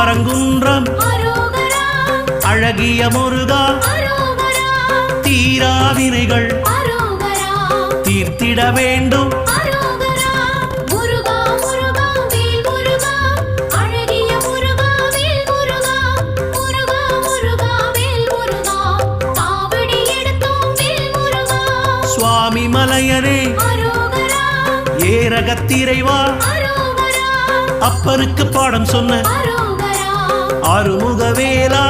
பரங்குன்றம் அழகிய முருகா தீராவினைகள் தீர்த்திட வேண்டும் சுவாமி மலையனே ஏரகத்திரைவா அப்பனுக்கு பாடம் சொன்ன ஆறுமுகவேலா